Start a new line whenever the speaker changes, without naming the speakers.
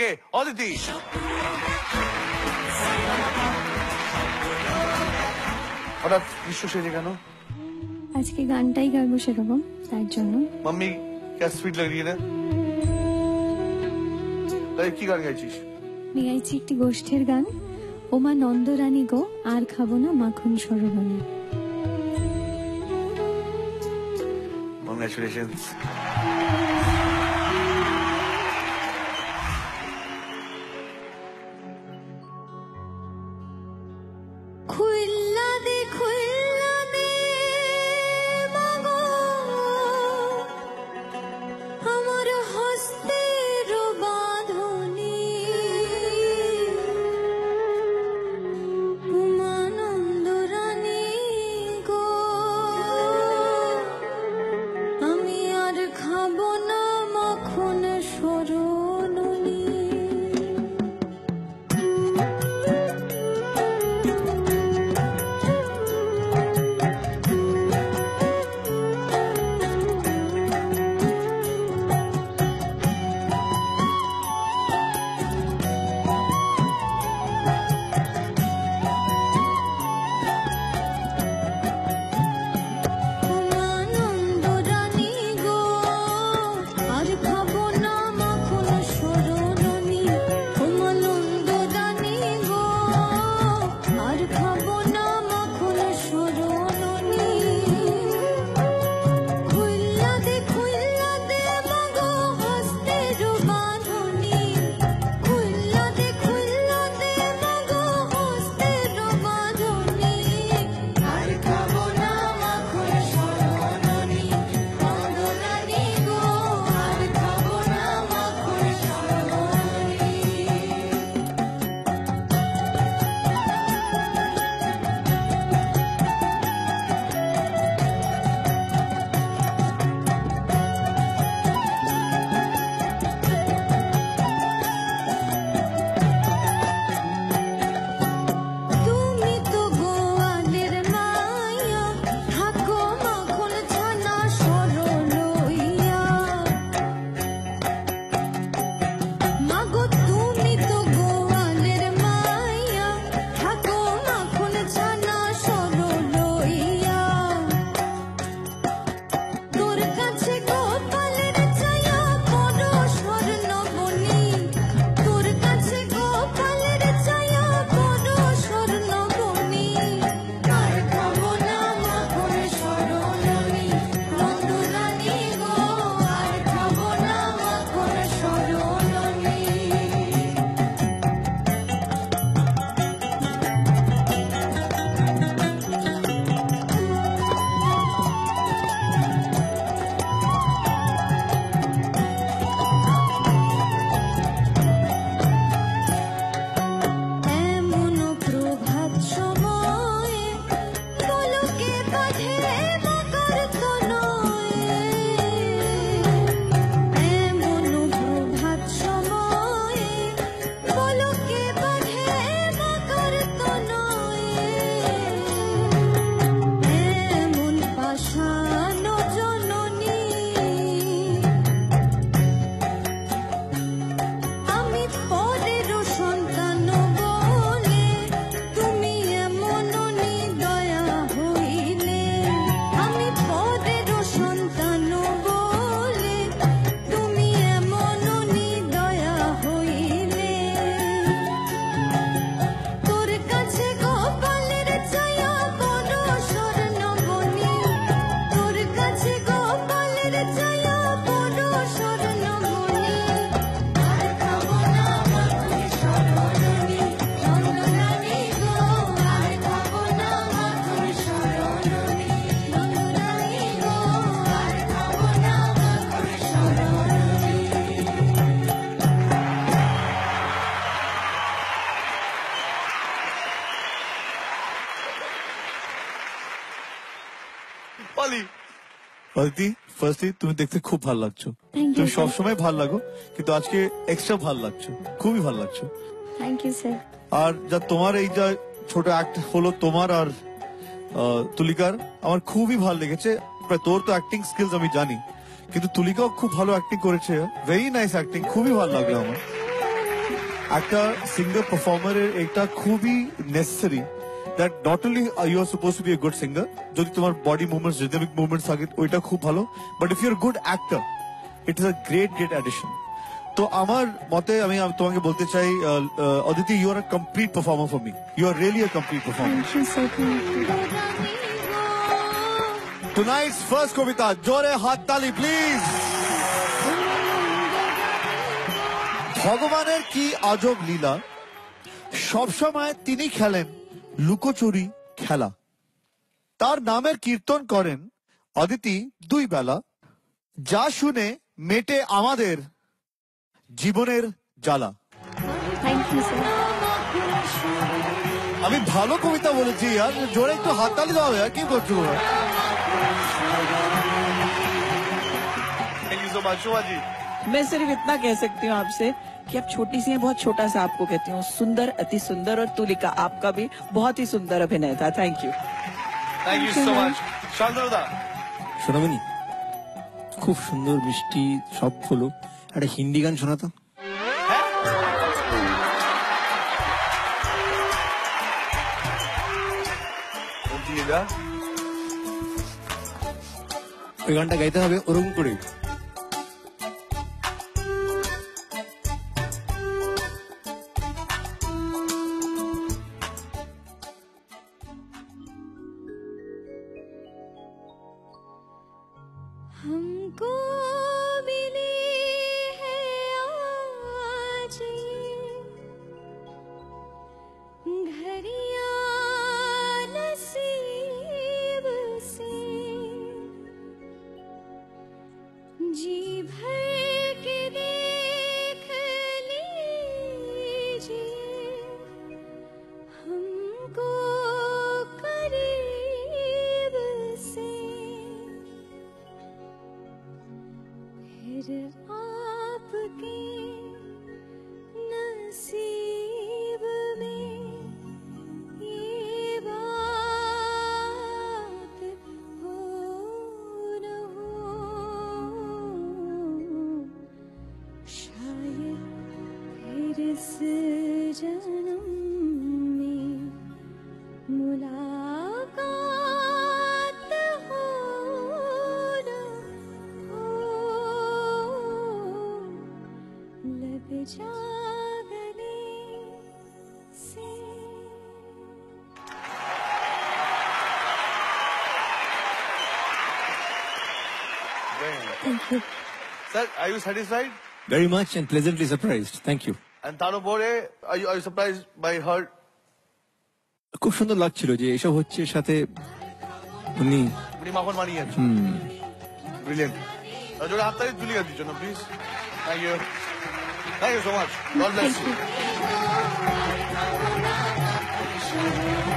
কে? অদিতি। হঠাৎ বিশ্ব সেজে কেন?
আজকে গানটাই গাইবো সেরকম, তার জন্য।
মাম্মি क्या स्वीट लग रही है ना? তাই কি গান গাইছিস?
আমি গাইছি একটি গোষ্ঠীর গান, ওমা নন্দরানী গো আর খাবো না মাখন সরবনে।
Congratulations.
অদিতি, ফার্স্টলি তুমি দেখতে খুব ভালো লাগছো। তুমি সবসময় ভালো লাগো, কিন্তু আজকে এক্সট্রা ভালো লাগছো, খুবই ভালো লাগছো।
Thank you sir.
আর যা তোমার এই যা ছোট অ্যাক্ট হলো তোমার আর তুলিকার, আমার খুবই ভালো লেগেছে। তোর তো অ্যাক্টিং স্কিলস আমি জানি, কিন্তু তুলিকাও খুব ভালো অ্যাক্টিং করেছে। ভেরি নাইস অ্যাক্টিং, খুবই ভালো লাগলো আমার। একটা সিঙ্গার পারফর্মারের এটা খুবই necessary that not only you are suppose to be a good singer, যদি তোমার বডি মুভমেন্টস রিদমিক মুভমেন্টস থাকে ওইটা খুব ভালো, but if you are good actor it is a great addition. তো আমার মতে আমি তোমাকে বলতে চাই Aditi, you are a complete performer for me, you are really a complete performer.
Thank you so
Tonight's first কবিতা, জোরে হাততালি প্লিজ। ভগবানের কি আজব লীলা, সবসময় তিনি খেলেন লুকোচুরি খেলা, তার নামের কীর্তন করেন অদিতি দুই বেলা, যা শুনে মেটে আমাদের জীবনের জ্বালা।
Thank you sir.
আমি ভালো কবিতা বলেছি আর জোরে একটু হাততালি দেওয়া হবে, আর কি করছো?
Thank you so much Shobha ji.
मैं सिर्फ इतना कह सकती हूँ आपसे कि आप छोटी सी हैं, बहुत छोटा सा आपको कहती हूँ, सुंदर, अति सुंदर। और तुलिका, आपका भी बहुत ही सुंदर अभिनय था। Thank you.
Thank you so much शाন্তনুদা।
শোনাবেনি? খুব সুন্দর মিষ্টি সব হলো, একটা হিন্দি গান শোনাতো।
বলছি এটা
ওই গানটা গাইতে হবে ওরকম করে।
हमको मिली है आज घड़ियां नसीब से, जी भर के देख लीजिए हमको करीब से, फिर आपके नसीब में ये बात हो न हो, शायद फिर इस जन्म में मुलाकात हो न हो, लग जा गले से। Thank you.
Sir, are you satisfied?
Very much and pleasantly surprised. Thank you.
And তার উপরে are you surprised by her?
খুব সুন্দর লাগছিল যে এসব হচ্ছে, সাথে উনি
উনি মাখন মানিয়েছে। ব্রিলিয়েন্ট। জোরে হাততালি তুলিকার জন্য please. Thank you so much. God bless
Thank you.